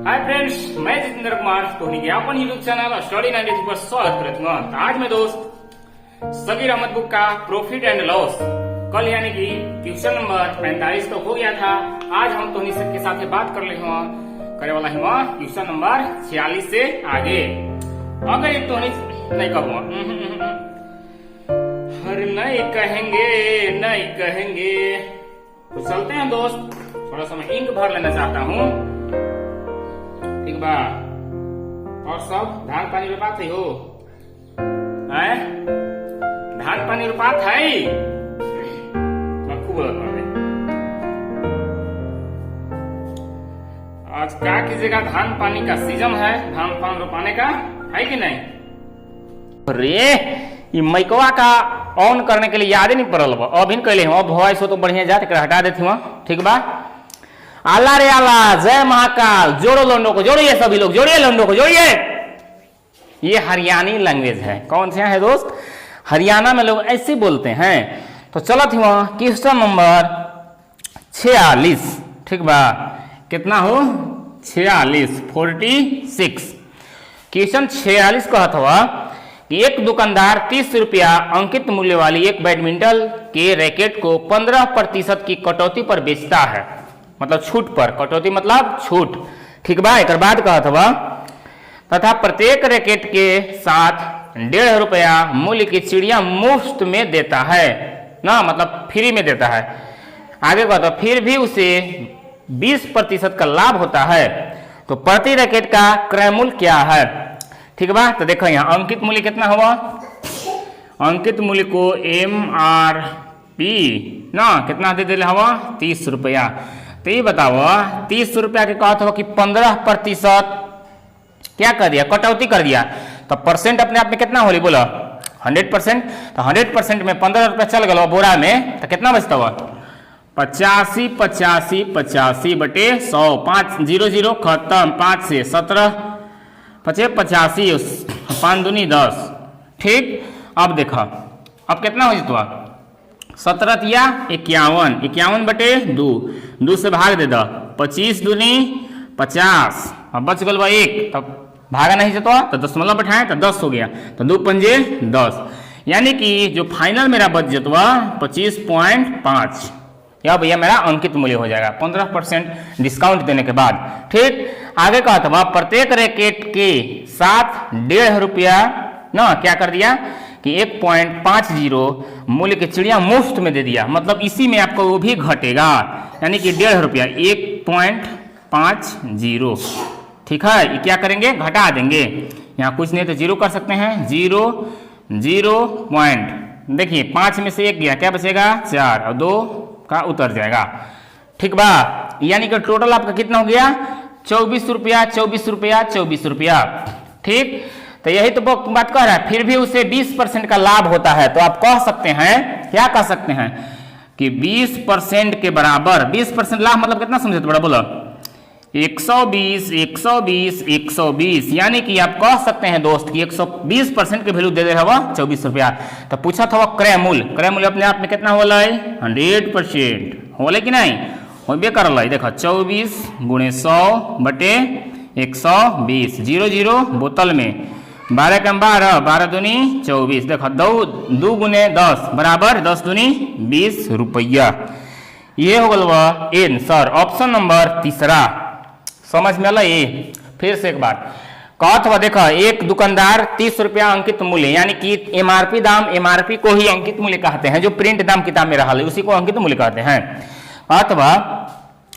Hi friends, मैं जितेंद्र कुमार धोनी के अपन YouTube channel study 93 पर स्वागत करता हूँ। आज मैं दोस्त सगीर अहमद बुक का प्रॉफिट एंड लॉस कल यानी कि क्वेश्चन नंबर 45 तो हो गया था। आज हम धोनी सर के साथ बात कर रहे हैं करे वाला है क्वेश्चन नंबर 46 से आगे। अगर एक धोनी नहीं कहूँगा हर नहीं कहेंगे तो चलते हैं दोस्त। थोड़ा सा मैं इंक भर लेना चाहता हूँ, ठीक बा। और सब धान पानी रोपात है हो, धान पानी रोपात है खूब। आज क्या कीजिएगा, धान पानी का सीजन है, धान पान रोपाने का है कि नहीं। अरे ये मैकवा का ऑन करने के लिए याद ही नहीं पड़ल बा, अभी कैले अब वॉइस हो तो बढ़िया जात हटा देती वहाँ, ठीक बा। आला रे आला, जय महाकाल, जोड़ो लंडो को, जोड़िए सभी लोग, जोड़िए लंडो को, जोड़िए। ये हरियाणी लैंग्वेज है। कौन से है दोस्त? हरियाणा में लोग ऐसे बोलते हैं। तो चलो थी वहां क्वेश्चन नंबर 46, ठीक बा। कितना हो? 46 क्वेश्चन 46 कहत हुआ कि एक दुकानदार 30 रुपया अंकित मूल्य वाली एक बैडमिंटन के रैकेट को 15% की कटौती पर बेचता है, मतलब छूट पर। कटौती मतलब छूट, ठीक बा। एक बाद कहत हुआ तथा प्रत्येक रैकेट के साथ 1.5 रुपया मूल्य की चिड़िया मुफ्त में देता है ना, मतलब फ्री में देता है। आगे कहता फिर भी उसे 20% का लाभ होता है, तो प्रति रैकेट का क्रय मूल्य क्या है, ठीक बा। तो देखो यहाँ अंकित मूल्य कितना हुआ, अंकित मूल्य को MRP ना कितना दे दिले हवा 30 रुपया। तो ये बताओ 30 रुपया के कहते हो कि 15% क्या कर दिया, कटौती कर दिया। तो परसेंट अपने आप में कितना होली बोलो 100%। तो 100% में 15 रुपया चल गया बोरा में, तो कितना बचता हुआ 85 बटे 100, 5 0 0 खत्म, 5 से 17 85 5 दूनी 10, ठीक। अब देखो अब कितना हो जितवा 17 या 51 बटे 2 से भाग दे दो, 25 दूनी 50, अब बच गल 1, तब भागा नहीं जतवा तो दशमलव बैठाए तो 10 हो गया, तो 2 पंजे 10, यानी कि जो फाइनल मेरा बच जतवा 25.5। या भैया मेरा अंकित मूल्य हो जाएगा 15% डिस्काउंट देने के बाद, ठीक। आगे कहा था प्रत्येक रैकेट के साथ 1.5 रुपया ना क्या कर दिया कि 1.50 मूल्य की चिड़िया मुफ्त में दे दिया, मतलब इसी में आपको वो भी घटेगा, यानी कि 1.5 रुपया 1.50, ठीक है। ये क्या करेंगे, घटा देंगे। यहाँ कुछ नहीं तो 0 कर सकते हैं, 0 पॉइंट, देखिए 5 में से 1 गया, क्या बचेगा 4 और 2 का उतर जाएगा, ठीक बा। यानी कि टोटल आपका कितना हो गया 24 रुपया, ठीक। तो यही तो बात कह रहा है, फिर भी उसे 20% का लाभ होता है। तो आप कह सकते हैं, क्या कह सकते हैं कि 20% के बराबर, 20% लाभ मतलब कितना समझे तो बड़ा बोलो 120, यानी कि आप कह सकते हैं दोस्त कि 120% के वैल्यू दे दे हवा 24 रुपया। तो पूछा था क्रय मूल्य अपने आप में कितना होला 100% होला कि नहीं, होबे करल। देखो 24 × 100 बटे 120, 0 0 बोतल में 12 कम 12 दूनी 24, देखो 2 × 10 बराबर 10 दूनी 20 रुपया। ये हो गया आंसर, ऑप्शन नंबर 3। समझ में आला। ये फिर से एक बार कहत हुआ, देखो एक दुकानदार 30 रुपया अंकित मूल्य, यानी कि MRP को ही अंकित मूल्य कहते हैं, जो प्रिंट दाम किताब में रहा है उसी को अंकित मूल्य कहते हैं। अथवा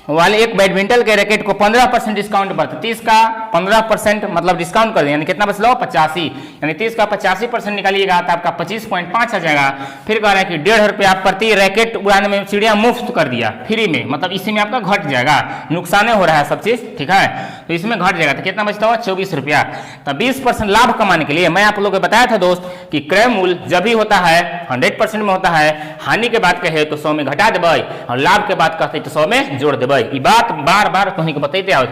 वाले एक बैडमिंटन के रैकेट को 15% डिस्काउंट पर, 30 का 15% मतलब डिस्काउंट कर दिया, यानी कितना बच लो 85, यानी 30 का 85% निकालिएगा तो आपका 25.5 आ जाएगा। फिर कह रहा है कि 1.5 रुपया प्रति रैकेट उड़ाने में चिड़िया मुफ्त कर दिया, फ्री में, मतलब इसी में आपका घट जाएगा, नुकसान हो रहा है सब चीज, ठीक है। तो इसमें घट जाएगा, तो कितना बचता हुआ 24 रुपया। तो 20% लाभ कमाने के लिए मैं आप लोगों को बताया था दोस्त कि क्रय मूल्य जब भी होता है 100% में होता है, हानि के बात कहे तो 100 में घटा देबै और लाभ के बात कहते तो 100 में जोड़ देबै। ये बात बार बार तुम्हें को बताते आओ।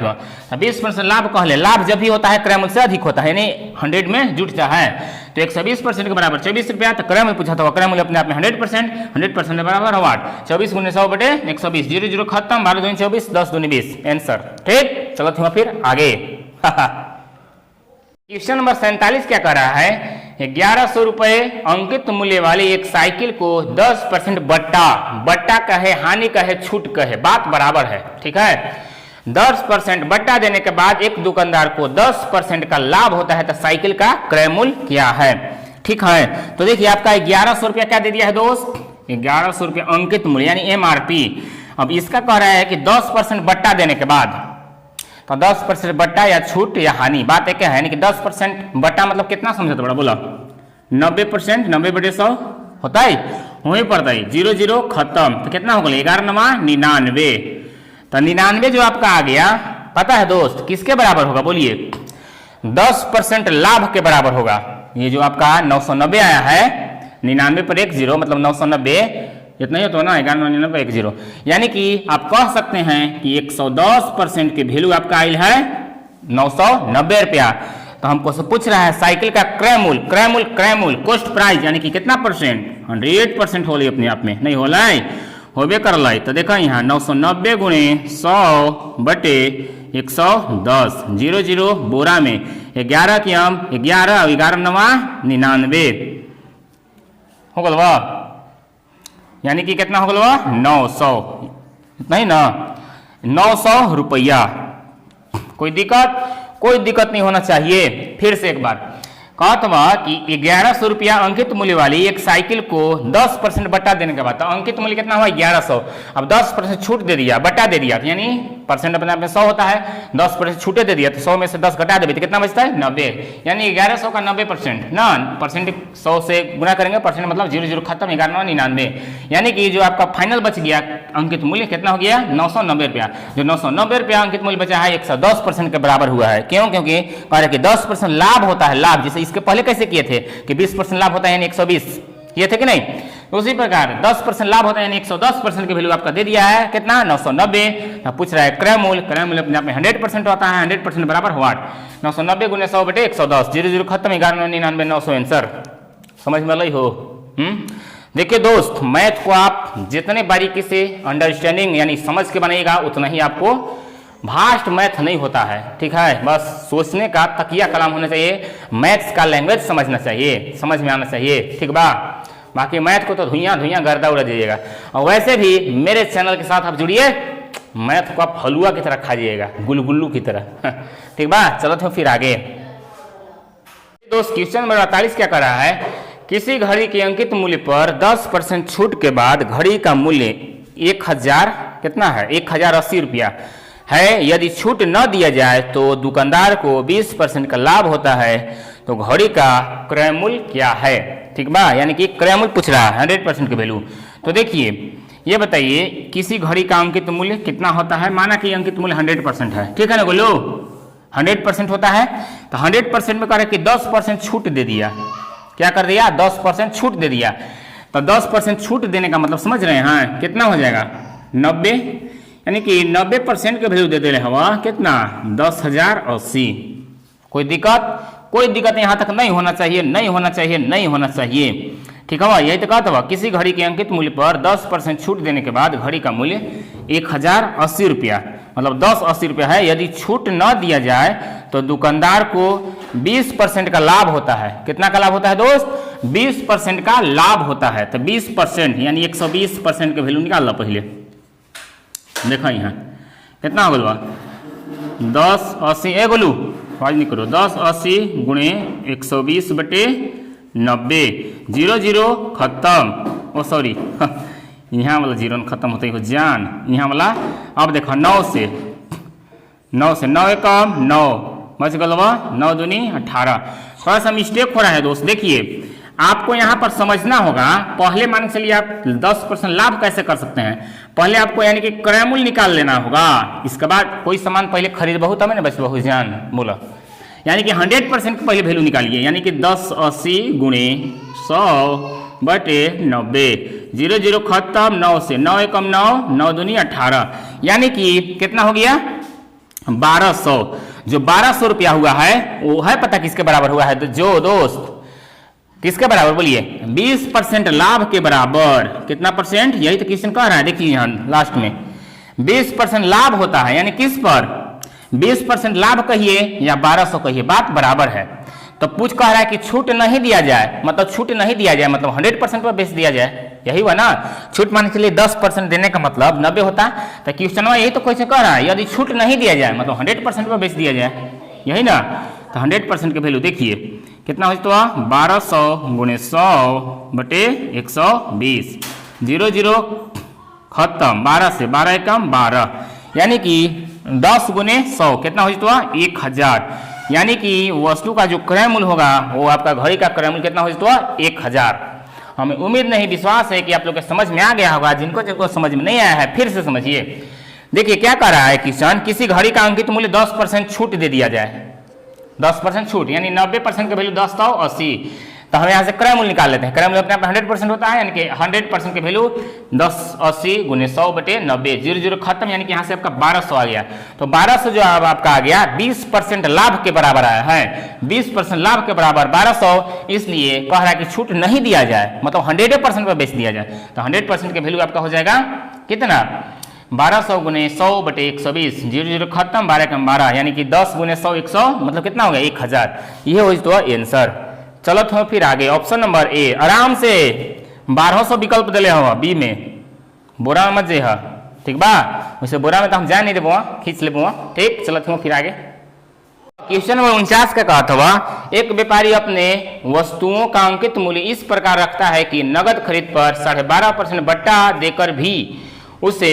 20% लाभ कहले, लाभ जब भी होता है क्रय मूल्य से अधिक होता है, यानी 100 में जुटता है। तो 120% के बराबर 24 रुपया। तो क्रय मूल्य पूछा था, क्रय मूल्य अपने आप में 100% के बराबर हो 8, 24 × 100 बटे 120, 0 0 खत्म, 12 दूनी 24, 10 दूनी 20, आंसर, ठीक। चलो थोड़ा फिर आगे। क्वेश्चन नंबर 47 क्या कह रहा है, 1100 रुपए अंकित मूल्य वाली एक साइकिल को 10% बट्टा कहे, हानि कहे, छूट कहे, बात बराबर है। ठीक है, 10% बट्टा देने के बाद एक दुकानदार को 10% का लाभ होता है, तो साइकिल का क्रय मूल्य क्या है। ठीक है, तो देखिए आपका 1100 रुपया क्या दे दिया है दोस्त, 1100 रुपया अंकित मूल्य यानी MRP। अब इसका कह रहा है कि 10% बट्टा देने के बाद, तो 10% बट्टा या छूट या हानि, बात एक है, यानी कि 10% बट्टा मतलब कितना समझे तो बड़ा बोला, 90%, 90/100 होता है, वहीं पड़ता है, 0 0 खत्म, तो कितना हो गया 11 9 99। तो 99 जो आपका आ गया, पता है दोस्त किसके बराबर होगा बोलिए, 10% लाभ के बराबर होगा। ये जो आपका 990 आया है, 99 पर 1 0 मतलब 990, इतना ही होता है ना, 1199 पर 1 0, यानी कि आप कह सकते हैं कि 110% की वैल्यू आपका आयल है 990 रुपया। तो हमको से पूछ रहा है साइकिल का क्रय मूल्य कॉस्ट प्राइस यानी कि कितना परसेंट, 100% हो अपने आप में नहीं होला होबे कर लाई। तो देखा यहाँ 990 गुणे 100/110, 0 0 बोरा में 11 की हम 11 और 11 9 99 हो गल बा, यानी कि कितना हो गल बा 900, नहीं ना 900 रुपया। कोई दिक्कत नहीं होना चाहिए। फिर से एक बार कहत बा कि 1100 रुपया अंकित मूल्य वाली एक साइकिल को 10% बट्टा देने के बाद, तो अंकित मूल्य कितना हुआ 1100, अब 10% छूट दे दिया, बट्टा दे दिया, तो यानी परसेंट अपने आप में 100 होता है, 10% छूटे दे दिया, तो 100 में से 10 घटा देंगे तो कितना बचता है 90, यानी 1100 का 90% ना, परसेंट 100 से गुना करेंगे, परसेंट मतलब 0 0 खत्म, 11 99, यानी कि जो आपका फाइनल बच गया अंकित मूल्य कितना हो गया 990 रुपया। जो 990 रुपया अंकित मूल्य बचा है 110% के बराबर हुआ है। क्यों, क्योंकि कह रहे कि 10% लाभ होता है, लाभ जैसे इसके पहले कैसे किए थे कि 20% लाभ होता है यानी 120 किए थे कि नहीं, तो उसी प्रकार 10% लाभ होता है यानी 110% की वैल्यू आपका दे दिया है कितना 990। पूछ रहा है क्रय मूल्य अपने आप में 100% होता है, 100% बराबर हुआ 990 गुने 100/110, 0 0 खत्म, 1199 900 आंसर। समझ में आई हो। देखिए दोस्त, मैथ को आप जितने बारीकी से अंडरस्टैंडिंग यानी समझ के बनाइएगा उतना ही आपको भास्ट मैथ नहीं होता है। ठीक है, बस सोचने का तकिया कलाम होना चाहिए, मैथ्स का लैंग्वेज समझना चाहिए, समझ में आना चाहिए। ठीक बा, बाकी मैथ को तो धुइयां गर्दा उड़ा दीजिएगा। और वैसे भी मेरे चैनल के साथ आप जुड़िए, मैथ को आप हलवा की तरह खा जाइएगा, गुलगुल्लू की तरह। ठीक बा, चलो तो फिर आगे दोस्त। क्वेश्चन नंबर 48 क्या कर रहा है, किसी घड़ी के अंकित मूल्य पर 10% छूट के बाद घड़ी का मूल्य 1000 कितना है 1080 रुपया है। यदि छूट न दिया जाए तो दुकानदार को 20% का लाभ होता है, तो घड़ी का क्रय मूल्य क्या है। ठीक बा, यानी कि क्रय मूल्य पूछ रहा है 100% की वैल्यू। तो देखिए ये बताइए किसी घड़ी का अंकित मूल्य कितना होता है, माना कि अंकित मूल्य 100% है, ठीक है ना बोलो 100% होता है, तो 100% में कह रहे कि 10% छूट दे दिया, क्या कर दिया 10% छूट दे दिया। तो 10% छूट देने का मतलब समझ रहे हैं कितना हो जाएगा 90, यानी कि 90% के वैल्यू दे दे रहे हवा कितना 10,080। कोई दिक्कत यहाँ तक नहीं होना चाहिए। ठीक है, यही तो कहता हुआ किसी घड़ी के अंकित मूल्य पर 10% छूट देने के बाद घड़ी का मूल्य 1080 रुपया, मतलब 1080 रुपया है। यदि छूट न दिया जाए तो दुकानदार को 20% का लाभ होता है। कितना का लाभ होता है दोस्त 20% का लाभ होता है। तो 20% यानी 120% के वैल्यू निकाल लो पहले, देखो यहाँ कितना हो गया 1080 ए बोलू आवाज नहीं करो 1080 गुणे 120/90, 0 0 खत्म, ओ सॉरी यहाँ वाला 0 खत्म होता है जान, यहाँ वाला अब देखो 9 से 9 एकम 9 बच गलवा 9 दूनी 18। थोड़ा सा मिस्टेक हो रहा है दोस्त। देखिए आपको यहाँ पर समझना होगा, पहले मान के चलिए आप 10% लाभ कैसे कर सकते हैं, पहले आपको यानी कि क्रय मूल्य निकाल लेना होगा। इसके बाद कोई सामान पहले खरीद बहुत तब ना बच बहुत जान बोला, यानी कि 100% की पहले वैल्यू निकालिए, यानी कि 1080 गुणे 100/90, 0 0 खत्म 9 से 9 एकम 9 9 दूनी 18, यानी कि कितना हो गया 1200। जो 1200 रुपया हुआ है वो है पता किसके बराबर हुआ है, तो जो दोस्त किसके बराबर बोलिए 20% लाभ के बराबर। कितना परसेंट, यही तो क्वेश्चन कह रहा है। देखिए यहाँ लास्ट में 20% लाभ होता है, यानी किस पर 20% लाभ कहिए या 1200 कहिए, बात बराबर है। तो पूछ कह रहा है कि छूट नहीं दिया जाए, मतलब छूट नहीं दिया जाए मतलब 100% पर बेच दिया जाए, यही हुआ ना। छूट मान के लिए 10% देने का मतलब 90 होता, तो क्वेश्चन यही तो क्वेश्चन कह रहा है, यदि छूट नहीं दिया जाए मतलब 100% पर बेच दिया जाए, यही ना। तो 100% के वैल्यू देखिए कितना हो तो 1200 गुणे 100 बटे 120, 0 0 खत्म, 12 से 12 एकम 12, यानी कि 10 गुणे 100 कितना हो तो 1000, यानी कि वस्तु का जो क्रय मूल्य होगा वो आपका घड़ी का क्रय मूल्य कितना हो तो 1000। हमें उम्मीद नहीं विश्वास है कि आप लोग के समझ में आ गया होगा, जिनको समझ में नहीं आया है फिर से समझिए। देखिए क्या कर रहा है किसान, किसी घड़ी का अंकित मूल्य 10% छूट दे दिया जाए, 10% छूट यानी 90% का वैल्यू 10 था 80, तो हम यहाँ से क्रय मूल्य निकाल लेते हैं। क्रय मूल्य अपने आप 100% होता है, यानी कि 100% के वैल्यू 10 80 गुने 100 बटे 90, 0 0 खत्म, यानी कि यहाँ से आपका 1200 आ गया। तो 1200 जो अब आपका आ गया 20% लाभ के बराबर आया है, 20% लाभ के बराबर 1200, इसलिए कह रहा है कि छूट नहीं दिया जाए मतलब 100% पर बेच दिया जाए। तो 100% के वैल्यू आपका हो जाएगा कितना, 1200 गुने 100 बटे 120, 0 0 खत्म, 12 कम 12, यानी कि 10 गुने 100 100 मतलब कितना हो गया 1000, ये हो तो आंसर। चलो तो फिर आगे ऑप्शन नंबर ए, आराम से 1200 विकल्प दिले हो बी में, बोरा में मत जे है, ठीक बा, वैसे बोरा में तो हम जा नहीं देबो, खींच लेबो, ठीक। चलो तो फिर आगे क्वेश्चन नंबर 49 का कहा था, एक व्यापारी अपने वस्तुओं का अंकित मूल्य इस प्रकार रखता है कि नगद खरीद पर 12.5% बट्टा देकर भी उसे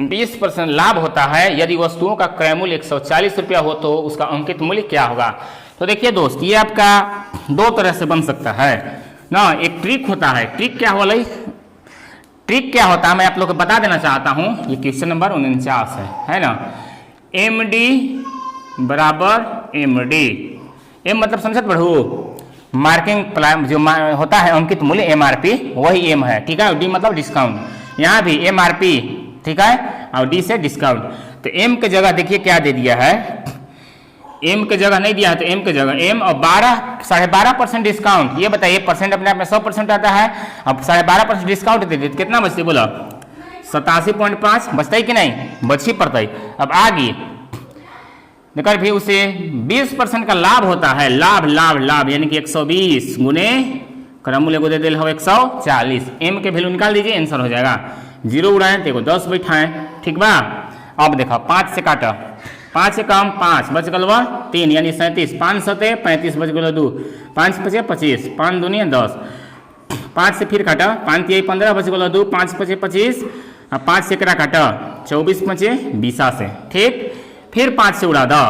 20% लाभ होता है। यदि वस्तुओं का क्रय मूल्य 140 रुपया हो तो उसका अंकित मूल्य क्या होगा। तो देखिए दोस्त, ये आपका दो तरह से बन सकता है ना। एक ट्रिक होता है, ट्रिक क्या हो रही, ट्रिक क्या होता है मैं आप लोग को बता देना चाहता हूं। ये क्वेश्चन नंबर 49 है ना। एम डी बराबर एम डी, एम मतलब समझत बढ़ू, मार्किंग प्लान जो होता है अंकित मूल्य एमआरपी, वही एम है, ठीक है। डी मतलब डिस्काउंट, यहाँ भी एमआरपी, ठीक है, और डी से डिस्काउंट। तो एम के जगह देखिए क्या दे दिया है, एम के जगह नहीं दिया है तो एम के जगह एम और 12.5% डिस्काउंट। ये बताइए परसेंट अपने आप में 100% आता है, अब 12.5% डिस्काउंट दे दिए कितना बचते बोला 87.5 बचता है कि नहीं, बच ही पड़ता है। अब आगे देखकर भी उसे 20% का लाभ होता है, लाभ लाभ लाभ, यानी कि 120 गुने क्रम मूल्य को दे दिल हो 140, एम के वैल्यू निकाल दीजिए, आंसर हो जाएगा। 0 उड़ाएं तो 10 बैठाएं, ठीक बा। अब देखो 5 से काटा, 5 से कम 5 बच गल 3 यानी 37, 5 सते 35 बच गल 2, 5 पचे 25, 5 दूनी 10, 5 से फिर काटा, 5 तिहाई 15 बच गल 2, 5 पचे 25, 5 से करा काटा 24 पचे 20 से, ठीक। फिर 5 से उड़ा दो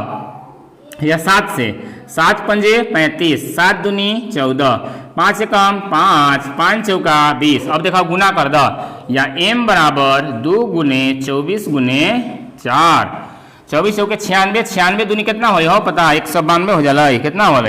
या 7 से, 7 पंजे 35, 7 दूनी 14, 5 से कम 5, 5 चौका 20। अब देखो गुना कर दो, या m बराबर 2 गुने 24 गुने 4, 24 चौके 96, 96 दूनी कितना हो पता 192 हो जाला, कितना हो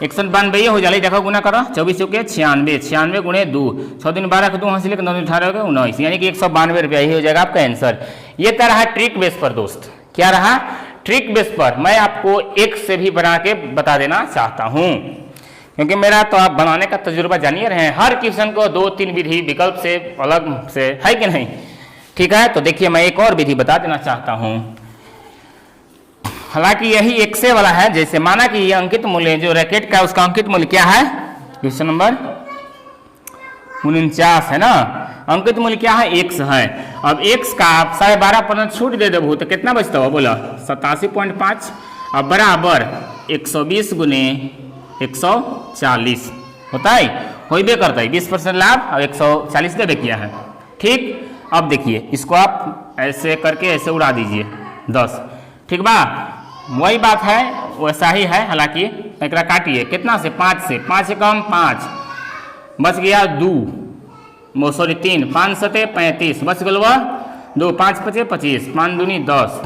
192 हो जाला। देखो गुना करो, 24 चौके 96, 96 गुणे 2, 6 दिन 12 2 हासिल 9 दिन 18 19, यानी कि 192 रुपया ही हो जाएगा आपका आंसर। ये तो रहा ट्रिक बेस पर दोस्त, क्या रहा ट्रिक बेस पर। मैं आपको एक से भी बना के बता देना चाहता हूं, क्योंकि मेरा तो आप बनाने का तजुर्बा जानिए रहे हैं, हर क्वेश्चन को 2-3 विधि विकल्प से अलग से है कि नहीं, ठीक है। तो देखिए मैं एक और विधि बता देना चाहता हूं, हालांकि यही एक से वाला है। जैसे माना कि ये अंकित मूल्य जो रैकेट का उसका अंकित मूल्य क्या है, क्वेश्चन नंबर 49 है ना, अंकित मूल्य क्या है x है। अब x का आप 12.5% छूट दे देबू तो कितना बचता हो बोला 87.5, अब बराबर 120 गुने 140 होता है, होइबे करता है 20% लाभ और 140 देबे किया है, ठीक। अब देखिए इसको आप ऐसे करके ऐसे उड़ा दीजिए 10, ठीक बा, वही बात है वैसा ही है। हालांकि एक काटिए कितना से 5 से, 5 से कम 5 बच गया 2, सॉरी 3, 5 सते 35 बच गल 2, 5 पचे 25, 5 दूनी 10,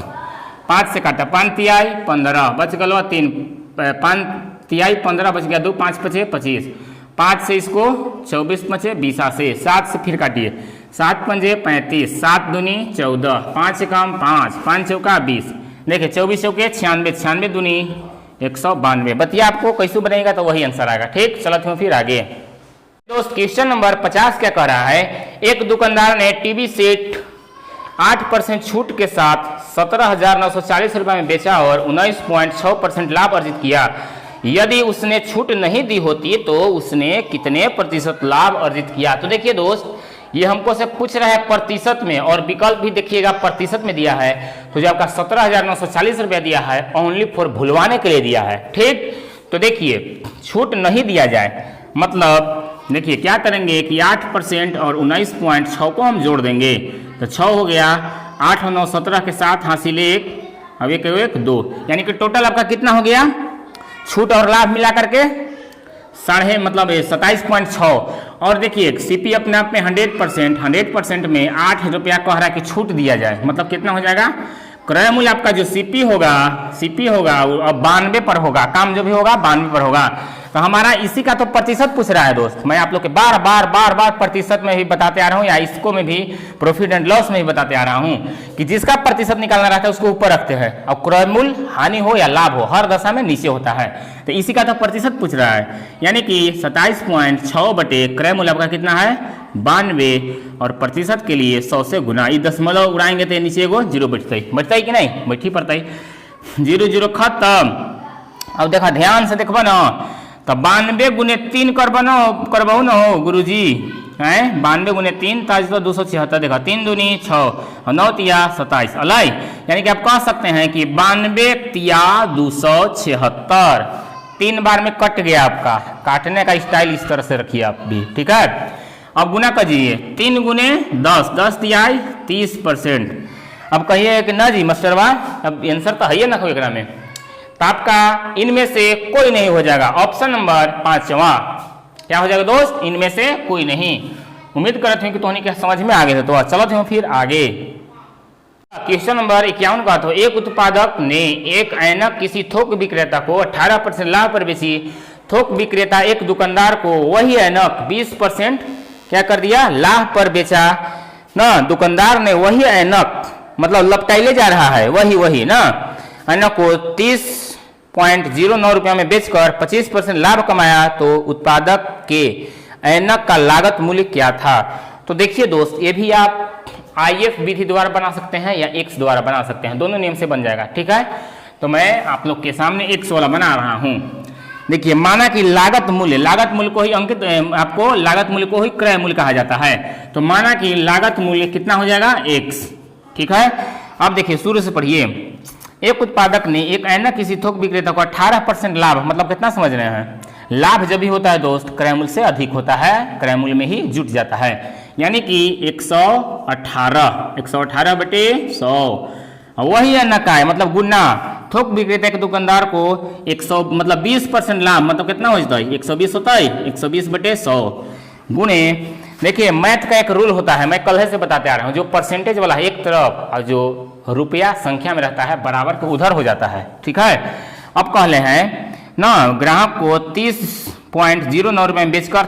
5 से काटा 5 तिहाई 15 बच गल 3, 5 तिहाई 15 बच गया 2, 5 पचे 25, 5 से इसको 24 पचे 20 से, 7 से फिर काटिए 7 पंजे 35, 7 दूनी 14, 5 से कम 5, 5 चौका 20, देखिए 24 चौके 96, 96 दूनी 192। बतिया आपको कैसे बनेगा तो वही आंसर आएगा, ठीक। चलो फिर आगे दोस्त क्वेश्चन नंबर 50 क्या कह रहा है, एक दुकानदार ने टीवी सेट 8% छूट के साथ 17,940 रुपये में बेचा और 19.6% लाभ अर्जित किया। यदि उसने छूट नहीं दी होती तो उसने कितने प्रतिशत लाभ अर्जित किया। तो देखिए दोस्त, ये हमको से पूछ रहा है प्रतिशत में, और विकल्प भी देखिएगा प्रतिशत में दिया है। तो जो आपका 17,940 रुपया दिया है ओनली फॉर भुलवाने के लिए दिया है। ठीक, तो देखिए छूट नहीं दिया जाए, मतलब देखिए क्या करेंगे कि 8% और 19.6 को हम जोड़ देंगे तो 6 हो गया, 8 और 9 17 के साथ हासिल 1, अब 1 1 2, यानी कि टोटल आपका कितना हो गया छूट और लाभ मिला करके 27.6। और देखिए सीपी अपने आप में 100% में 8 रुपया कह रहा है कि छूट दिया जाए, मतलब कितना हो जाएगा क्रय मूल्य आपका जो सीपी होगा अब 92 पर होगा, काम जो भी होगा 92 पर होगा। तो हमारा इसी का तो प्रतिशत पूछ रहा है दोस्त। मैं आप लोग के बार बार प्रतिशत में भी बताते आ रहा हूँ, या इसको में भी प्रॉफिट एंड लॉस में भी बताते आ रहा हूँ कि जिसका प्रतिशत निकालना रहता है उसको ऊपर रखते हैं, और क्रय मूल्य हानि हो या लाभ हो हर दशा में नीचे होता है। तो इसी का तो प्रतिशत पूछ रहा है, यानी कि 27.6 बटे क्रय मूल्य आपका कितना है 92, और प्रतिशत के लिए 100 से गुना, ये दशमलव उड़ाएंगे तो नीचे एगो जीरो बैठता है कि नहीं, बैठी पड़ता है, 0 0 खत्म। अब देखा ध्यान से देखबो ना, तो 92 गुने 3 करबहु ना हो गुरुजी, हैं 92 गुने 3 ताज तो 276, देखा 3 दूनी 6 और 9 तिया 27 अलाई, यानी कि आप कह सकते हैं कि 92 तिया 276, 3 बार में कट गया आपका। काटने का स्टाइल इस तरह से रखिए आप भी, ठीक है। अब गुना करिए, 3 गुने 10, 10 तिया 30%। अब कहिए कि ना जी मास्टरवा, अब आंसर तो है ना कोई एकरा में, तो आपका इनमें से कोई नहीं हो जाएगा। ऑप्शन नंबर 5वां क्या हो जाएगा दोस्त, इनमें से कोई नहीं। उम्मीद करते हैं कि तुम्हें क्या समझ में आ गए, तो चलो थे फिर आगे। क्वेश्चन नंबर 51 का, तो एक उत्पादक ने एक ऐनक किसी थोक विक्रेता को 18% लाभ पर बेची। थोक विक्रेता एक दुकानदार को वही ऐनक 20% क्या कर दिया लाभ पर बेचा ना। दुकानदार ने वही ऐनक मतलब लपटाइले जा रहा है वही ना ऐनक को 30.09 रुपया में बेचकर 25% लाभ कमाया, तो उत्पादक के ऐनक का लागत मूल्य क्या था। तो देखिए दोस्त, ये भी आप IF विधि द्वारा बना सकते हैं या X द्वारा बना सकते हैं, दोनों नियम से बन जाएगा, ठीक है। तो मैं आप लोग के सामने X वाला बना रहा हूं। देखिए माना कि लागत मूल्य को ही अंकित, आपको लागत मूल्य को ही क्रय मूल्य कहा जाता है। तो माना कि लागत मूल्य कितना हो जाएगा X, ठीक है। अब देखिए शुरू से पढ़िए। एक उत्पादक ने एक ऐनक किसी थोक विक्रेता को 18% लाभ, मतलब कितना समझ रहे हैं, लाभ जब भी होता है दोस्त क्रय मूल्य से अधिक होता है, क्रय मूल्य में ही जुट जाता है, यानी कि 118 बटे 100 वही ऐनक का है, मतलब गुना। थोक विक्रेता के दुकानदार को 100 मतलब 20% लाभ, मतलब कितना हो जाता है 120 होता है, 120 बटे 100 गुणे। देखिए मैथ का एक रूल होता है, मैं कल से बताते आ रहा हूँ, जो परसेंटेज वाला है एक तरफ और जो रुपया संख्या में रहता है बराबर के उधर हो जाता है, ठीक है। अब कहले हैं ना ग्राहक को 30.09 रुपये में बेचकर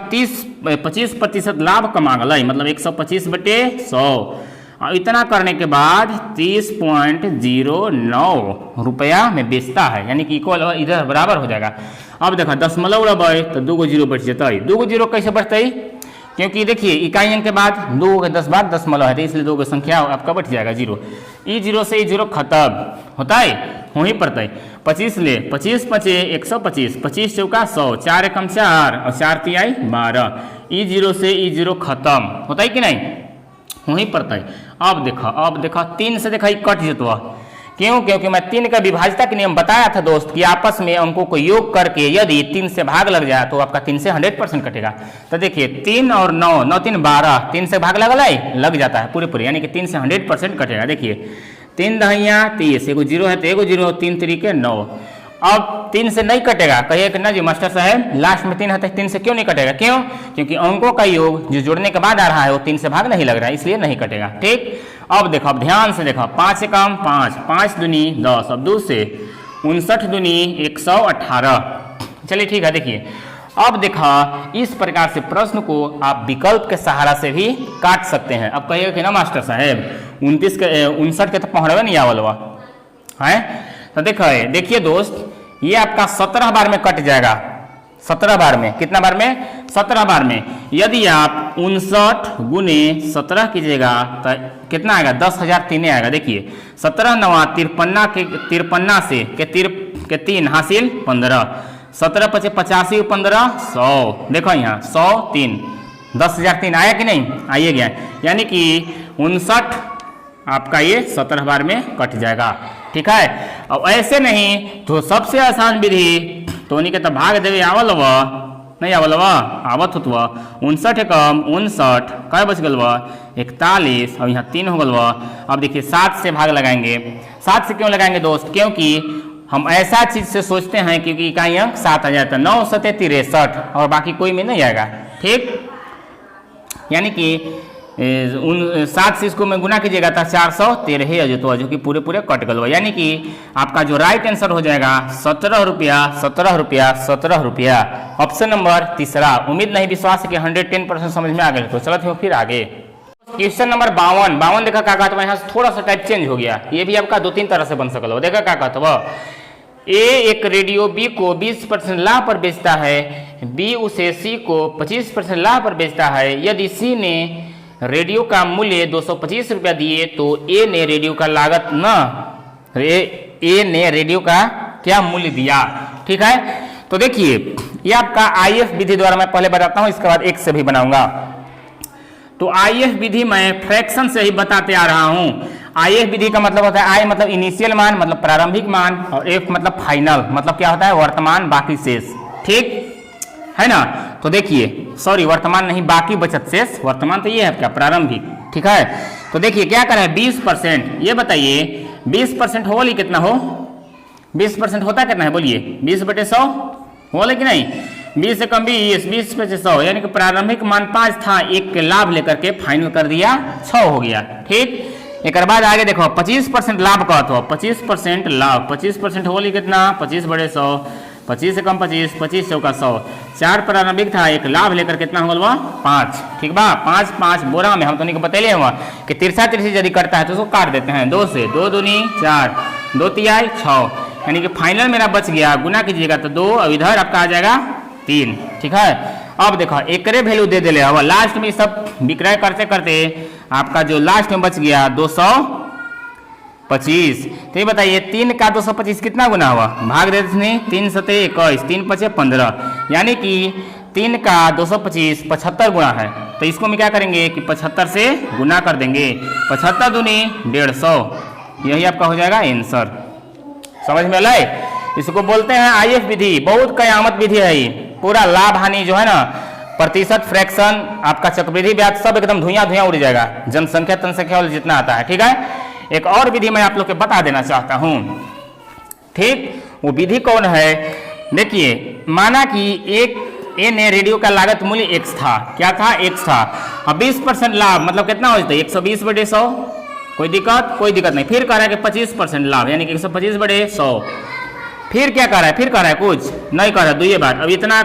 25% लाभ कमा गए, मतलब 125 बटे 100, और इतना करने के बाद 30.09 रुपया में बेचता है, यानी कि इक्वल इधर बराबर हो जाएगा। अब देखा दशमलव उड़ाबे तो 2 जीरो बच जाता है। 2 जीरो कैसे बचता है, क्योंकि देखिए इकाई अंक के बाद 2 के 10 बार दशमलव है, तो इसलिए 2 की संख्या आपका बच जाएगा 0। ई 0 से ई 0 खत्म होता है, वहीं पड़ता है। 25 ले 25 पचे 125, 25 चौका 100, 4 एकम 4 और 4 तिहाई 12। ई 0 से ई 0 खत्म होता है कि नहीं, वहीं पड़ता है। अब देखा 3 से देखा कट जतवा, क्यों, क्योंकि मैं 3 का विभाजता के नियम बताया था दोस्त कि आपस में अंकों को योग करके यदि 3 से भाग लग जाए तो आपका 3 से 100% कटेगा। तो देखिए 3 और 9 9 3 12, 3 से भाग लग जाता है पूरे, यानी कि 3 से 100% कटेगा। देखिए 3 दहिया 30, एगो 0 है तो एगो 0, 3 तरीके 9। अब 3 से नहीं कटेगा, कहिए कि ना जी मास्टर साहब लास्ट में 3 है तो 3 से क्यों नहीं कटेगा, क्यों, क्योंकि अंकों का योग जो जोड़ने के बाद आ रहा है वो 3 से भाग नहीं लग रहा है, इसलिए नहीं कटेगा, ठीक। अब देखो, अब ध्यान से देखो, 5 से कम 5, 5 दूनी 10, अब 2 से 59 दूनी 118। चलिए ठीक है, देखिए अब देखा इस प्रकार से प्रश्न को आप विकल्प के सहारा से भी काट सकते हैं। अब कहिएगा कि ना मास्टर साहब 29 के 59 के तो पहुंचवे नहीं आवलवा है, तो देखिए दोस्त ये आपका 17 बार में कट जाएगा, 17 बार में, कितना बार में? 17 बार में। यदि आप 59 गुने 17 कीजिएगा तो कितना आएगा? 10,003 आएगा। देखिए 17 नवा 53 के 53 से के 3 हासिल 15, 17 पचे 85 15 100, देखो यहाँ 100 3 10,003 आया कि नहीं? आइए गया, यानी कि 59 आपका ये 17 बार में कट जाएगा। ठीक है। अब ऐसे नहीं तो सबसे आसान विधि तो उन्हीं के तो भाग देवे आवल व नहीं आवल व आवत होत व 59 कम 59 क्या बच गल व 41 और यहाँ 3 हो गल व। अब देखिए 7 से भाग लगाएंगे। 7 से क्यों लगाएंगे दोस्त? क्योंकि हम ऐसा चीज से सोचते हैं क्योंकि इकाई अंक 7 आ जाता है, 9 7 63 और बाकी कोई में नहीं आएगा। ठीक, यानी कि 7 से इसको में गुना कीजिएगा तो 413 जो कि पूरे पूरे कट गल। यानी कि आपका जो राइट आंसर हो जाएगा 17 रुपया 17 रुपया 17 रुपया, ऑप्शन नंबर तीसरा। उम्मीद नहीं विश्वास है कि 110% समझ में आ गए। तो चलते हो फिर आगे। क्वेश्चन नंबर 52 देखा क्या कहता है, यहाँ से थोड़ा सा टाइप चेंज हो गया। ये भी आपका 2-3 तरह से बन सकल हो। देखा क्या कहता है, ए एक रेडियो बी को 20% लाभ पर बेचता है, बी उसे सी को 25% लाभ पर बेचता है। यदि सी ने रेडियो का मूल्य 225 रुपया दिए तो ए ने रेडियो का लागत ए ने रेडियो का क्या मूल्य दिया। ठीक है, तो देखिए ये आपका आईएफ विधि द्वारा मैं पहले बताता हूं, इसके बाद एक से भी बनाऊंगा। तो आईएफ विधि मैं फ्रैक्शन से ही बताते आ रहा हूं। आईएफ विधि का मतलब होता है आई मतलब इनिशियल मान मतलब प्रारंभिक मान, और एफ मतलब फाइनल मतलब क्या होता है? वर्तमान बाकी शेष। ठीक है ना? तो देखिए सॉरी वर्तमान नहीं बाकी बचत शेष, वर्तमान तो ये है क्या? प्रारंभिक। ठीक है, तो देखिए क्या करें 20%। ये बताइए 20% हो कितना हो? 20% होता कितना है बोलिए? 20/100 हो कि नहीं? 20 से कम 20, 20/100 यानी कि प्रारंभिक मान 5 था, एक के लाभ लेकर के फाइनल कर दिया 6 हो गया। ठीक, एक बाद आगे देखो 25% लाभ का तो 25% लाभ, 25% होली कितना? 25/100, 25 से कम 25, 25 चौका 100, 4 प्रारंभिक था, एक लाभ लेकर कितना हो गया? 5। ठीक बा, 5 5 बोरा में हम तो नहीं बतैले हुआ कि तिरछा तिरछी यदि करता है तो उसको काट देते हैं 2 से, 2 दूनी 4, 2 तिहाई 6, यानी कि फाइनल मेरा बच गया। गुना कीजिएगा तो 2 और इधर आपका आ जाएगा 3। ठीक है, अब देखो एकरे वैल्यू दे दिले अब लास्ट में सब विक्रय करते करते आपका जो लास्ट में बच गया 225। तो ये बताइए 3 का 225 कितना गुना हुआ? भाग देते नहीं, 3 सते 21, 3 पचे 15, यानी कि 3 का 225 75 गुना है। तो इसको हम क्या करेंगे कि 75 से गुना कर देंगे, 75 दूनी 150, यही आपका हो जाएगा आंसर। समझ में आए? इसको बोलते हैं आईएफ विधि। बहुत कयामत विधि है ये। पूरा लाभ हानि जो है ना, प्रतिशत, फ्रैक्शन, आपका चक्रवृद्धि ब्याज सब एकदम धुआं धुआं उड़ जाएगा, जनसंख्या तनसंख्या वाला जितना आता है। ठीक है, एक और विधि मैं आप लोग को बता देना चाहता हूं। ठीक, वो विधि कौन है? देखिए माना कि एक ए ने रेडियो का लागत मूल्य x था। क्या था? x था। अब 20% लाभ मतलब कितना हो जाता है? 120/100। कोई दिक्कत? कोई दिक्कत नहीं। फिर कह रहा है कि 25% लाभ यानी कि 125/100। फिर क्या कर रहा है? फिर कर रहा है कुछ नहीं कर रहा है, 2 बार। अब इतना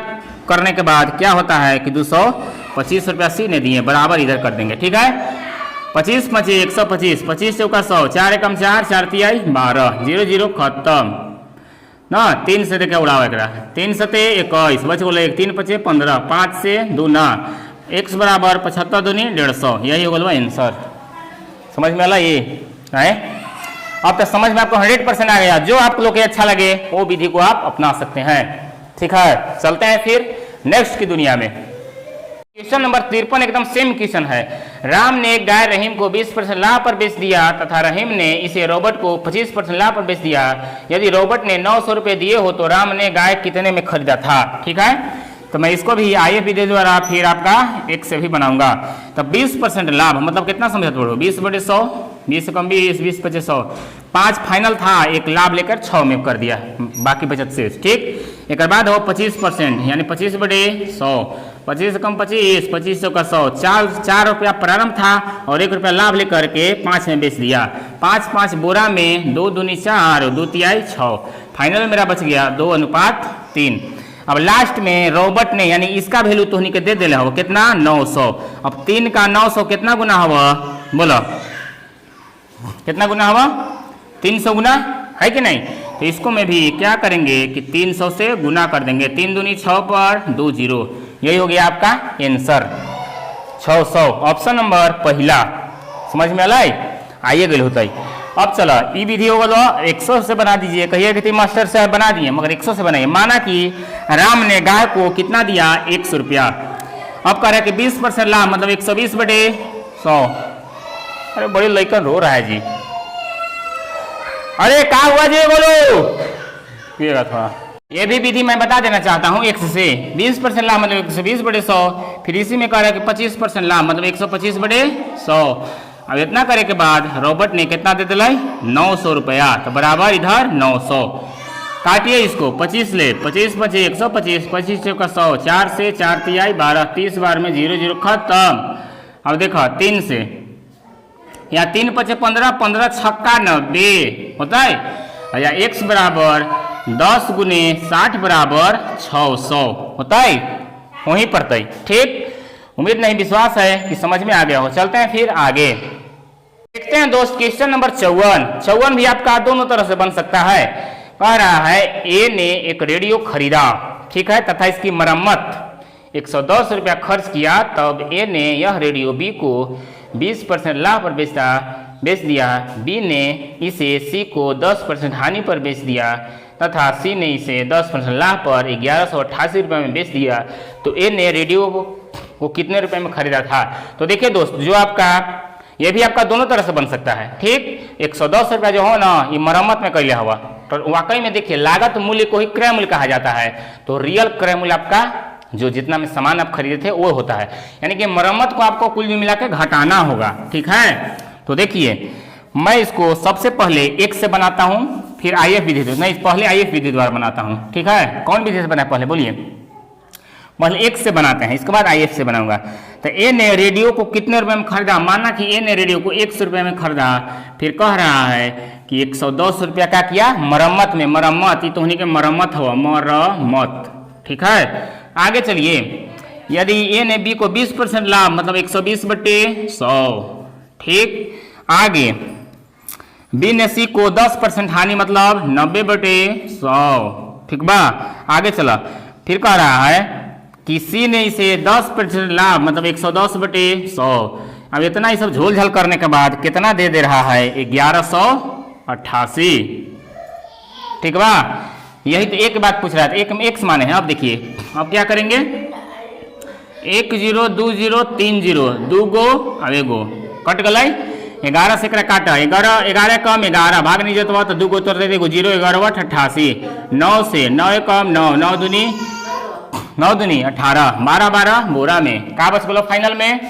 करने के बाद क्या होता है कि 225 रुपया सी ने दिए, बराबर इधर कर देंगे। ठीक है, 25 5 125, 25 चौका 100, 4 एकम 4, 4 तिहाई 12, 0 0 खत्म ना। 3 से क्या उड़ाओ एक 3 सते 21 बच बोले 1, 3 5 15, 5 से 2 ना, x बराबर 75 दूनी 150, यही हो गया आंसर। समझ में आला ये है? अब तो समझ में आपको 100% आ गया। जो आप लोग के अच्छा लगे वो विधि को आप अपना सकते हैं। ठीक है, चलते हैं फिर नेक्स्ट की दुनिया में। क्वेश्चन नंबर 53 एकदम सेम क्वेश्चन है। राम ने एक गाय रहीम को 20% लाभ पर बेच दिया तथा रहीम ने इसे रॉबर्ट को 25% लाभ पर बेच दिया। यदि रॉबर्ट ने 900 रुपये दिए हो तो राम ने गाय कितने में खरीदा था? ठीक है, तो मैं इसको भी आईएफ विधि द्वारा फिर आपका एक से भी बनाऊंगा। तब 20% लाभ मतलब कितना समझा पड़ो? 20/100, 20 से कम 20, 20 पचे 100, 5 फाइनल था, एक लाभ लेकर 6 में कर दिया, बाकी बचत शेष। ठीक, एक बाद हो 25% यानी 25/100, 25 से कम 25, 25 चौका 100, 4 रुपया प्रारंभ था और 1 रुपया लाभ लेकर के 5 में बेच दिया। 5 5 बोरा में 2 दूनी 4, 2 तिहाई 6, फाइनल मेरा बच गया 2:3। अब लास्ट में रॉबर्ट ने यानी इसका वैल्यू तो के दे दिले हो कितना? 900। अब 3 का 900 कितना गुना हुआ? बोलो कितना गुना हुआ? 300 गुना है कि नहीं? तो इसको में भी क्या करेंगे कि 300 से गुना कर देंगे। 3 दूनी 6 पर 2 0, यही हो गया आपका आंसर 600। ऑप्शन नंबर पहला समझ में आए, आइए गए होता है। अब चलो ई विधि हो गलो 100 से बना दीजिए। कहिए कि मास्टर साहब बना दिए, मगर 100 से बनाइए। माना कि राम ने गाय को कितना दिया 100 रुपया। अब कह रहे कि 20% लाभ मतलब 120/100। अरे बड़े लड़कन रो रहा है जी, अरे क्या हुआ जी बोलो पिएगा थोड़ा। ये भी विधि मैं बता देना चाहता हूँ। 100 से 20% लाभ मतलब 120/100। फिर इसी में कह रहा है कि 25% लाभ मतलब 125/100। अब इतना करे के बाद रॉबर्ट ने कितना दे दिलाई 900 रुपया, तो बराबर इधर 900। काटिए इसको, 25 ले, 25 25 125, 25 का 100, 4 से 4 तिहाई 12, 30 बार में 0 0 खत्म। अब देखो 3 से या 3 5 15, 15 छक्का 90 होता है, या x बराबर 10 गुने 60 बराबर 600 होता है, वहीं पड़ता है। ठीक, उम्मीद नहीं विश्वास है कि समझ में आ गया हो। चलते हैं फिर आगे देखते हैं दोस्त। क्वेश्चन नंबर 54 भी आपका दोनों तरह से बन सकता है। कह रहा है ए ने एक रेडियो खरीदा, ठीक है, तथा इसकी मरम्मत 110 रुपया खर्च किया। तब ए ने यह रेडियो बी को 20% लाभ पर बेच दिया। बी ने इसे सी को 10% हानि पर बेच दिया तथा सी ने इसे 10% लाभ पर 1188 रुपये में बेच दिया। तो ए ने रेडियो को कितने रुपए में खरीदा था? तो देखिए दोस्त, जो आपका ये भी आपका दोनों तरह से बन सकता है। ठीक, 110 रुपया जो हो ना, ये मरम्मत में कैलिया हुआ, तो वाकई में देखिए लागत मूल्य को ही क्रय मूल्य कहा जाता है। तो रियल क्रय मूल्य आपका जो जितना में सामान आप खरीदे थे वो होता है, यानी कि मरम्मत को आपको कुल मिला के घटाना होगा। ठीक है, तो देखिए मैं इसको सबसे पहले 1 से बनाता हूं, फिर IF विधि से, नहीं पहले IF विधि द्वारा बनाता हूं। ठीक है, कौन विधि से बना पहले बोलिए? पहले 1 से बनाते हैं, इसके बाद IF से बनाऊंगा। तो ए ने रेडियो को कितने रुपए में खरीदा? माना कि ए ने रेडियो को 100 रुपये में खरीदा। फिर कह रहा है कि 110 रुपया क्या किया मरम्मत में। मरम्मत ये तो उन्हीं के मरम्मत हुआ, मरम्मत। ठीक है, आगे चलिए। यदि ए ने बी को 20% लाभ मतलब 120/100। ठीक, आगे बी ने सी को 10% हानि मतलब 90/100। ठीक बा, आगे चला। फिर कह रहा है कि सी ने इसे 10% लाभ मतलब 110/100। अब इतना ही सब झोल झाल करने के बाद कितना दे रहा है 1188। ठीक बा, यही तो एक बात पूछ रहा था, एक में x माने हैं। अब देखिए अब क्या करेंगे, 1 0 2 0 3 0 2 गो अब एगो कट गल। 11 से काटा, 11 कम 11 भाग नहीं जोतवा तो 2 गो तोड़ दे 0 11 88। 9 से 9 कम 9 9 दूनी 18 12 12 बोरा में का बच गलो फाइनल में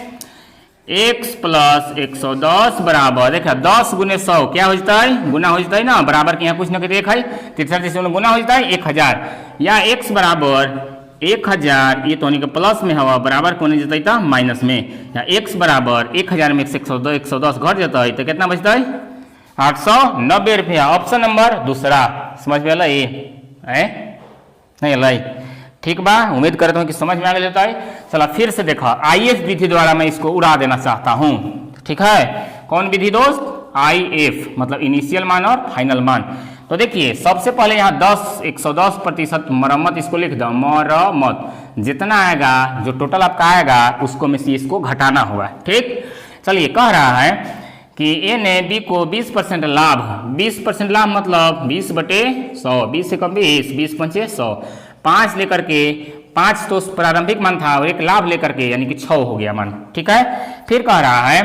x + 110 बराबर देखा 10 गुने 100 क्या हो जाता है गुना हो जाता है ना, बराबर के यहाँ कुछ ना कुछ एक है 63 से गुना हो जाता है 1000, या x बराबर 1000 ये तो के प्लस में हवा बराबर को नहीं जाता है माइनस में, या x बराबर 1000 में 110 घट जाता है तो कितना बचता है 890 रुपया। ऑप्शन नंबर दूसरा समझ में आला ये है नहीं लाई? ठीक बा, उम्मीद करता हूँ कि समझ में आ जाता है। चला फिर से देखा IF विधि द्वारा मैं इसको उड़ा देना चाहता हूँ। ठीक है, कौन विधि दोस्त? IF मतलब इनिशियल मान और फाइनल मान। तो देखिए सबसे पहले यहाँ 110% मरम्मत इसको लिख दो, मरम्मत जितना आएगा जो टोटल आपका आएगा उसको में से इसको घटाना होगा। ठीक, चलिए कह रहा है कि ए ने बी को 20% लाभ, 20% लाभ मतलब 20/100, 20 से कम 20, 20 पंचे 100, 5 लेकर के 5 तो प्रारंभिक मान था और एक लाभ लेकर के यानी कि 6 हो गया मान। ठीक है, फिर कह रहा है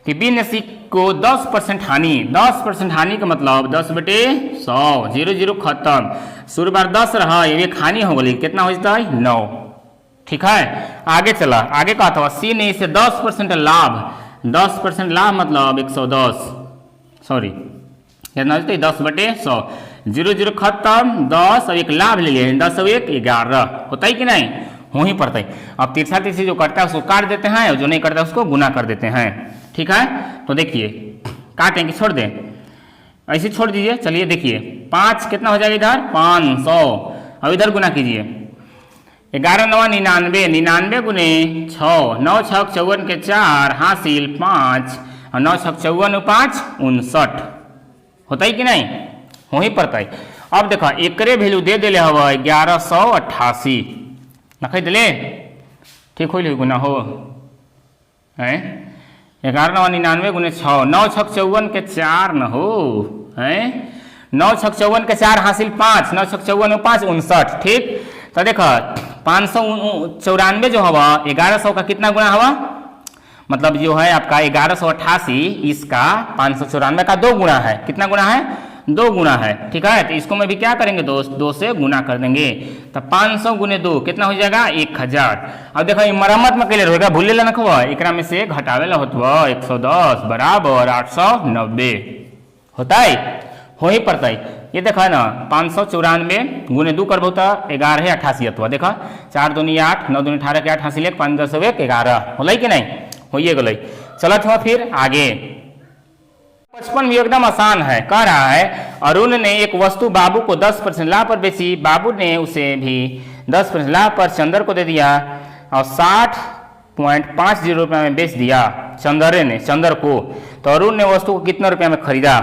कि बी ने सी को 10% हानि, 10% हानि का मतलब 10/100, 0 0 खत्म, शुरू बार 10 रहा ये एक हानि हो गई कितना हो जाता है 9। ठीक है, आगे चला, आगे कहा था सी ने इसे 10% लाभ, 10% लाभ मतलब 110 सॉरी कितना होता है 10/100, 0 0 खत्म 10 और एक लाभ ले लिए 10 और 1 11 होता है कि नहीं, हो ही पड़ता है। अब तिरछा तिरछी जो करता है उसको काट देते हैं और जो नहीं करता है उसको गुना कर देते हैं। ठीक है, तो देखिए काटेंगे छोड़ दें ऐसे छोड़ दीजिए। चलिए देखिए 5 कितना हो जाएगा इधर 500, अब इधर गुना कीजिए 11 9 99, 99 गुने 6, 9 6 54 के 4 हासिल 5 और 9 6 54 5 59 होता है कि नहीं, वहीं पड़ता है। अब देखो एकरे वैल्यू दे दिले हवा 1188 रख दिले, ठीक हो गुना हो है 1199 गुने 6, 9 छक 54 के 4 न हो है, 9 छक 54 के 4 हासिल 5, 9 छक 54 में 5 59, ठीक। तो देखो 594 जो हवा 1100 का कितना गुना हवा, मतलब जो है आपका 1188 इसका 594 का 2 गुना है, कितना गुना है 2 गुना है, ठीक है। तो इसको मैं भी क्या करेंगे दोस्त 2 से गुना कर देंगे, तो 500 गुने 2 कितना हो जाएगा 1000। अब देखो ये मरम्मत में कैले रहेगा, भूले ला नखवा एकरा में से घटावे ला होतवा 110 बराबर 890 होता है, हो ही पड़ता है। ये देखा है ना 594 गुने 2 करबो तो 1188 अथवा देखा 4 दूनी 8, 9 दूनी 18 के 8 हासिल 1, 5 10 1 11 होलै कि नहीं, होइए गलै। चलो थोड़ा फिर आगे 55 भी एकदम आसान है। कह रहा है अरुण ने एक वस्तु बाबू को 10% लाभ पर बेची, बाबू ने उसे भी 10% लाभ पर चंदर को दे दिया और 60.50 रुपये में बेच दिया चंदरे ने चंदर को, तो अरुण ने वस्तु को कितने रुपये में खरीदा,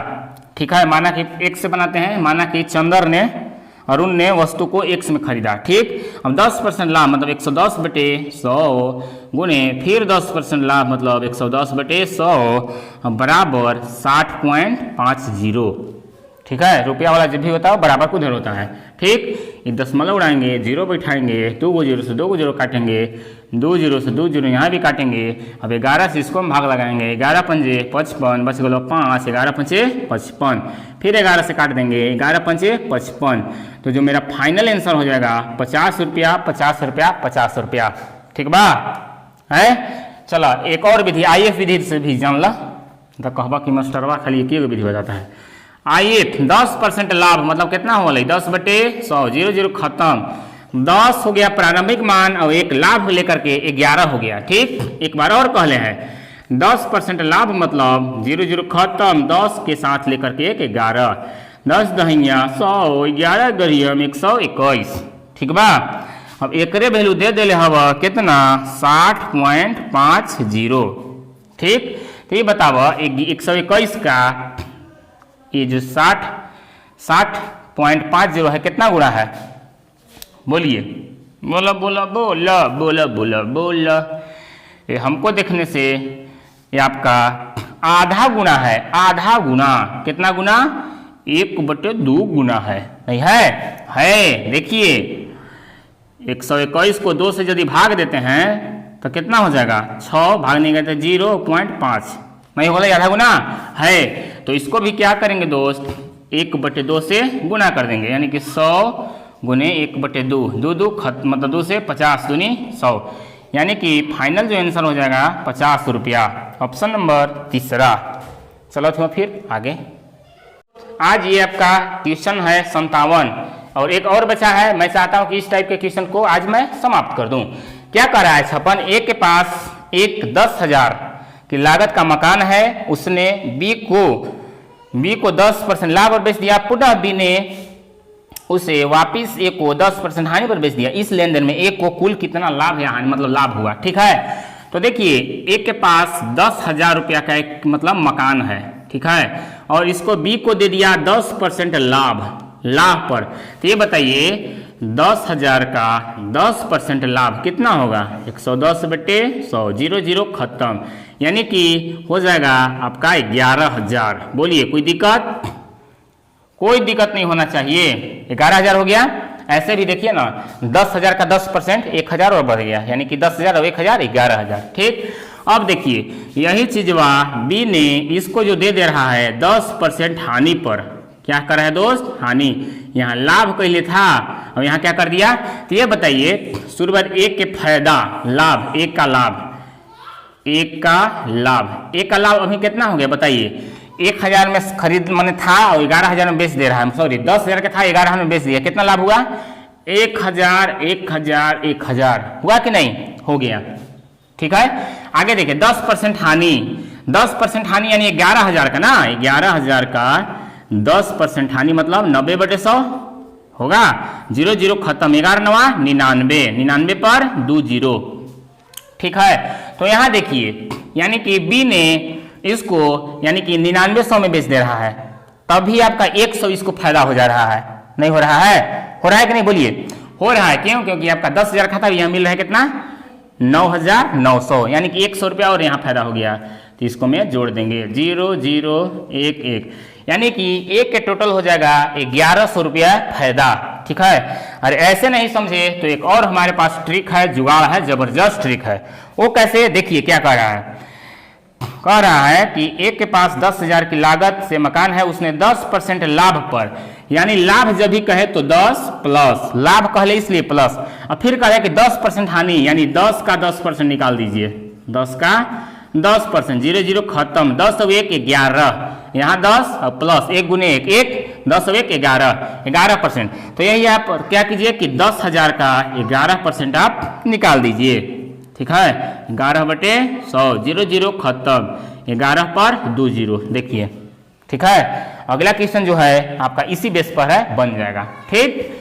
ठीक है। माना कि एक से बनाते हैं, माना कि चंदर ने अरुण ने वस्तु को 1 में खरीदा, ठीक। अब 10% लाभ मतलब 110 बटे 100 गुने फिर 10% लाभ मतलब 110 बटे 100 बराबर 60.50, ठीक है। रुपया वाला जब भी होता है बराबर को उधर होता है, ठीक। एक दशमलव उड़ाएंगे, 0 बैठाएंगे, 2 जीरो से 2 जीरो काटेंगे, 2 जीरो से 2 जीरो यहाँ भी काटेंगे। अब 11 से इसको हम भाग लगाएंगे, 11 पंजे 55 बच गलो 5, 11 पंचे 55, फिर 11 से काट देंगे, 11 पंचे 55, तो जो मेरा फाइनल आंसर हो जाएगा 50 रुपया 50 रुपया 50 रुपया, ठीक बा है। चलो एक और विधि IF विधि से भी जान ला, तो कहबा कि मास्टरवा खाली एक ही विधि बताता है। IF 10% लाभ मतलब कितना हो गई 10 बटे 100, 0 0 खत्म, 10 हो गया प्रारंभिक मान और एक लाभ लेकर के 11 हो गया, ठीक। एक बार और कहले हैं 10% लाभ मतलब 0 0 खत्म, 10 के साथ लेकर के 11, 10 दहिया 100, 11 गरियम 121, ठीक बा। अब एकरे वैल्यू दे दिले हवा कितना 60.50, ठीक। तो ये बताओ 121 का ये जो 60.50 है कितना गुणा है, बोलिए, बोला बोला बोला बोला बोला बोला। ये हमको देखने से ये आपका आधा गुना है, आधा गुना कितना गुना 1/2 गुना है, नहीं है देखिए 121 को 2 से यदि भाग देते हैं तो कितना हो जाएगा 6 भागने गए तो 0.5, नहीं होगा आधा गुना है। तो इसको भी क्या करेंगे दोस्त 1/2 से गुना कर देंगे, यानी कि 100 गुने 1/2, 2 2 खत्म मतलब 2 से 50 दूनी 100, यानी कि फाइनल जो आंसर हो जाएगा 50 रुपया, ऑप्शन नंबर 3। चलो थोड़ा फिर आगे। आज ये आपका क्वेश्चन है 57 और एक और बचा है। मैं चाहता हूं कि इस टाइप के क्वेश्चन को आज मैं समाप्त कर दूं। क्या कर रहा है 56, ए के पास एक 10,000 की लागत का मकान है, उसने बी को 10% लाभ पर बेच दिया, पुनः बी ने उसे वापिस ए को 10% हानि पर बेच दिया। इस लेन देन में ए को कुल कितना लाभ या हानि मतलब लाभ हुआ, ठीक है। तो देखिए ए के पास 10,000 रुपया का एक मतलब मकान है, ठीक है, और इसको बी को दे दिया 10% लाभ पर। तो ये बताइए 10,000 का 10% लाभ कितना होगा 110 बटे 100, 0 0 खत्म, यानी कि हो जाएगा आपका 11,000। बोलिए कोई दिक्कत, कोई दिक्कत नहीं होना चाहिए, 11,000 हो गया। ऐसे भी देखिए ना 10,000 का 10% 1,000 और बढ़ गया, यानी कि 10,000 और 1,000 11,000, ठीक। अब देखिए यही चीजवा बी ने इसको जो दे रहा है 10% हानि पर, क्या कर रहा है दोस्त हानि, यहाँ लाभ कहले था और यहाँ क्या कर दिया। तो ये बताइए शुरुआत एक के फायदा लाभ, एक का लाभ अभी कितना हो गया बताइए। 1,000 में खरीद मैंने था और 11,000 में बेच दे रहा है, सॉरी 10,000 का था 11,000 में बेच दिया, कितना लाभ हुआ 1,000 1,000 1,000 हुआ कि नहीं, हो गया, ठीक है। आगे देखिए 10% हानि, 10% हानि यानी 11,000 का ना, 11,000 का 10% हानि मतलब 90/100 होगा, 0 0 खत्म, 11 9 99, 99 पर 2 0, ठीक है। तो यहाँ देखिए यानी कि बी ने इसको यानी कि 9900 में बेच दे रहा है, तभी आपका 100 इसको फायदा हो जा रहा है, नहीं हो रहा है? हो रहा है कि नहीं बोलिए? हो रहा है। क्यों? क्योंकि आपका 10,000 खाता यहाँ मिल रहा है कितना, 9,900, यानी कि 100 रुपया और यहाँ फायदा हो गया। तो इसको में जोड़ देंगे 0011, यानी कि एक के टोटल हो जाएगा 1100 रुपया फायदा। ठीक है, और ऐसे नहीं समझे तो एक और हमारे पास ट्रिक है, जुगाड़ है, जबरदस्त ट्रिक है। वो कैसे, देखिए क्या कह रहा है। कह रहा है कि एक के पास 10,000 की लागत से मकान है, उसने 10% लाभ पर, यानी लाभ जब भी कहे तो 10 प्लस, लाभ कहले इसलिए प्लस, और फिर कह रहा है कि 10% हानि, यानी 10 का 10% निकाल दीजिए, 10 का 10%, 0 खत्म, 10 और 1 11, यहाँ 10 और प्लस 1 गुने 1 1, 10 और 1 11, 11%। तो यही आप क्या कीजिए कि 10,000 का 11% आप निकाल दीजिए। ठीक है, 11/100, 0 खत्म, 11 पर 2 0। देखिए, ठीक है, अगला क्वेश्चन जो है आपका इसी बेस पर है, बन जाएगा। ठीक,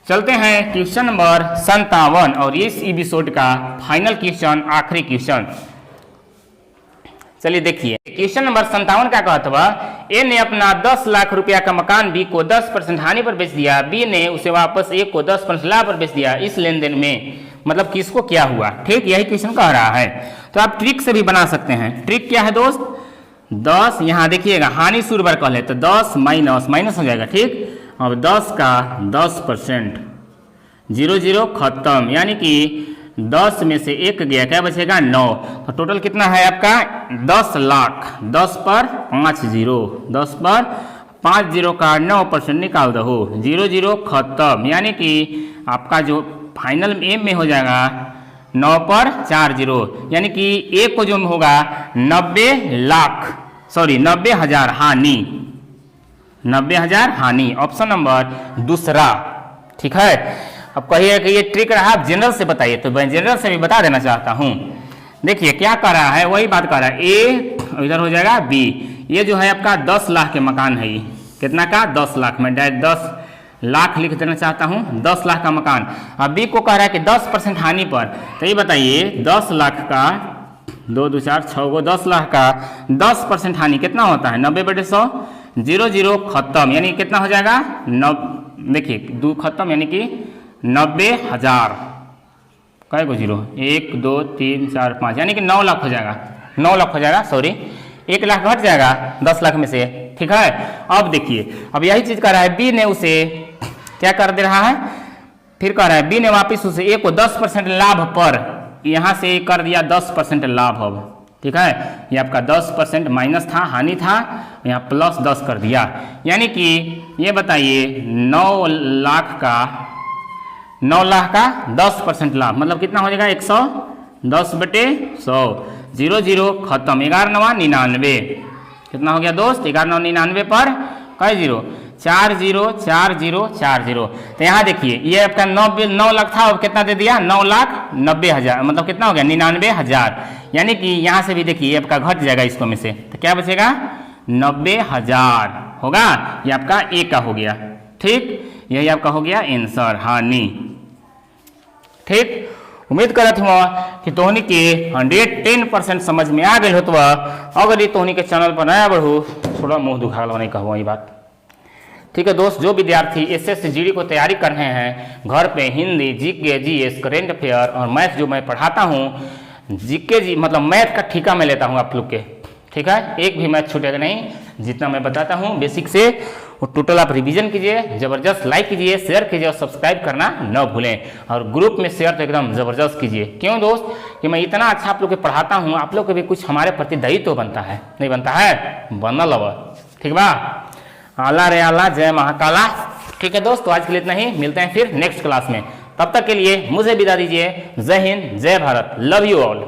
चलते हैं क्वेश्चन नंबर 57, और इस एपिसोड का फाइनल क्वेश्चन, आखिरी क्वेश्चन। चलिए देखिए, क्वेश्चन नंबर 57 क्या कहता हुआ, ए ने अपना 10 लाख रुपया का मकान बी को 10% हानि पर बेच दिया, बी ने उसे वापस ए को 10% लाभ पर बेच दिया। इस लेन देन में मतलब किसको क्या हुआ? ठीक, यही क्वेश्चन कह रहा है। तो आप ट्रिक से भी बना सकते हैं। ट्रिक क्या है दोस्त, 10 यहाँ देखिएगा, हानि शुरू बार कह ले तो 10 माइनस हो जाएगा। ठीक, अब 10 का 10%, 0 खत्म, यानी कि 10 में से 1 गया, क्या बचेगा 9। तो टोटल कितना है आपका 10 लाख, 10 पर 5 0, 10 पर 5 0 का 9% निकाल दो, 0 खत्म, यानी कि आपका जो फाइनल एम में हो जाएगा 9 पर 4 0, यानी कि एक को जो होगा 90,000 हानि, 90,000 हानि। ऑप्शन नंबर दूसरा। ठीक है, अब कहिए कि ये ट्रिक रहा, आप जनरल से बताइए, तो मैं जनरल से भी बता देना चाहता हूँ। देखिए क्या कर रहा है, वही बात कर रहा है, ए इधर हो जाएगा बी, ये जो है आपका 10 लाख के मकान है, ये कितना का 10 लाख, मैं डायरेक्ट 10 लाख लिख देना चाहता हूँ, 10 लाख का मकान। अब बी को कह रहा है कि 10% हानि पर, तो ये बताइए 10 लाख का 2 2 4 6 को 10 लाख का 10% हानि कितना होता है, 90/100, 0 खत्म, यानी कितना हो जाएगा, देखिए 2 खत्म, यानी कि 90,000, कै को 0, 1 2 3 4 5, यानी कि 9 लाख हो जाएगा, 9 लाख हो जाएगा, सॉरी 1 लाख घट जाएगा 10 लाख में से। ठीक है, अब देखिए, अब यही चीज कर रहा है, बी ने उसे क्या कर दे रहा है, फिर कह रहा है बी ने वापिस उसे ए को 10% लाभ पर, यहां से कर दिया 10% लाभ। अब ठीक है, ये आपका 10% माइनस था, हानि था, यहाँ प्लस 10 कर दिया, यानी कि ये बताइए 9 लाख का 10% लाभ, मतलब कितना हो जाएगा 110/100, 0 खत्म, 11 9 99, कितना हो गया दोस्त, 11 9 99 पर कई 0, 4 0 4 0 4 0। तो यहाँ देखिए ये आपका 9 लाख था, अब कितना दे दिया, 9,90,000, मतलब कितना हो गया 99,000, यानी कि यहाँ से भी देखिए आपका घट जाएगा इसको में से, तो क्या बचेगा 90,000 होगा, ये आपका ए का हो गया। ठीक, यही आपका हो गया आंसर, हानि। ठीक, उम्मीद करत हुआ कि तोहनी के 110% समझ में आ गई हो। तो अगर ये तोहनी के चैनल पर नया बढ़ो, थोड़ा मुंह दुखा नहीं कहूँ ये बात। ठीक है दोस्त, जो विद्यार्थी एसएससी जीडी को तैयारी कर रहे हैं, घर पे Hindi, GK, GS, current affair और मैथ जो मैं पढ़ाता हूँ, जीके मतलब मैथ का ठेका मैं लेता हूँ आप लोग के। ठीक है, एक भी मैथ छूटेगा नहीं, जितना मैं बताता हूँ बेसिक से वो टोटल आप रिवीजन कीजिए, जबरदस्त लाइक कीजिए, शेयर कीजिए और सब्सक्राइब करना न भूलें, और ग्रुप में शेयर तो एकदम जबरदस्त कीजिए। क्यों दोस्त, कि मैं इतना अच्छा आप लोग के पढ़ाता हूँ, आप लोग के भी कुछ हमारे प्रति दायित्व तो बनता है, नहीं बनता है, बनल अब। ठीक बा, आला रे आला, जय महाकाला। ठीक है दोस्त, तो आज के लिए इतना ही, मिलते हैं फिर नेक्स्ट क्लास में, तब तक के लिए मुझे विदा दीजिए। जय हिंद, जय भारत, लव यू ऑल।